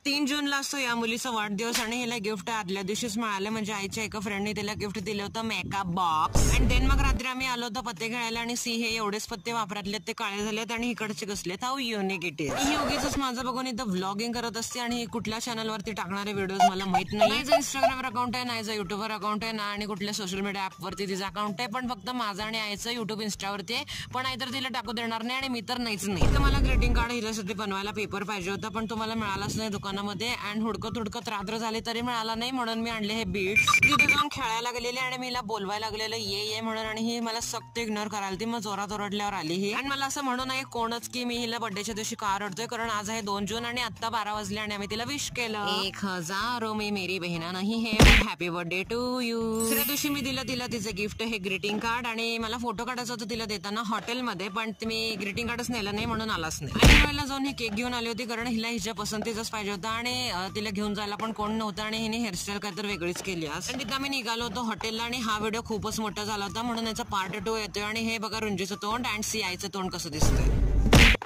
3 जूनला असतो या मुलीचा वाढदिवस आणि हिला गिफ्ट आदल्या दिवशीच मिळालं. म्हणजे आईच्या एका फ्रेंडने तिला गिफ्ट दिलं होतं मेकअप बॉक्स. आणि देन मग रात्री आम्ही आलो होतो पत्ते खेळायला आणि सी हे एवढेच पत्ते वापरातले ते काळे झालेत आणि इकडचे कसलेत. How unique it is. ही उगीच माझं बघून इथं व्लॉगिंग करत असते आणि कुठल्या चॅनलवरती टाकणारे व्हिडिओज मला माहित नाही. इंस्टाग्रामवर अकाउंट आहे, नाही युट्यूबवर अकाउंट आहे ना, आणि कुठल्या सोशल मीडिया ऍपवरती तिचं अकाउंट आहे. पण फक्त माझं आणि आईचं युट्यूब इंस्टावरती आहे. पण नाहीतर तिला टाकू देणार नाही आणि मी तर नाहीच नाही. तर मला ग्रीटिंग कार्ड हिच्यासाठी बनवायला पेपर पाहिजे होता पण तुम्हाला मिळालाच नाही दुकानामध्ये. अँड हुडकत रात्र झाली तरी मिळाला नाही म्हणून मी आणले हे बीड्स. तिथे जाऊन खेळायला गेलेले आणि मी बोलवायला लागलेलं ये म्हणून आणि ही मला सक्त इग्नोर करायला ती. मग जोरात ओरडल्यावर आली ही. आणि मला असं म्हणू नये कोणच की मी हिला बर्थडेच्या दिवशी का रडतोय, कारण आज आहे 2 जून आणि आता 12 वाजले आणि आम्ही तिला विश केलं. 1000 मी मेरी बहिणा नाही है, हॅपी बर्थडे टू यू. दुसऱ्या दिवशी मी दिलं तिला तिचं गिफ्ट हे ग्रीटिंग कार्ड आणि मला फोटो काढायचं होतं तिला देताना हॉटेलमध्ये, पण मी ग्रीटिंग कार्डच नेलं नाही म्हणून आलाच नाही. आणि वेळेला जाऊन ही केक घेऊन आली होती कारण हिला हिच्या पसंतीचाच पाहिजे होता आणि तिला घेऊन जायला पण कोण नव्हतं आणि हिने हेअरस्टाईल काय तर वेगळीच केली आज. आणि तिथं आम्ही निघालो होतो हॉटेलला आणि हा व्हिडिओ खूपच मोठा झाला होता म्हणून याचा पार्ट 2 येतोय. आणि हे बघा रुंजीचं तोंड अँड सी आईचं तोंड कसं दिसतंय.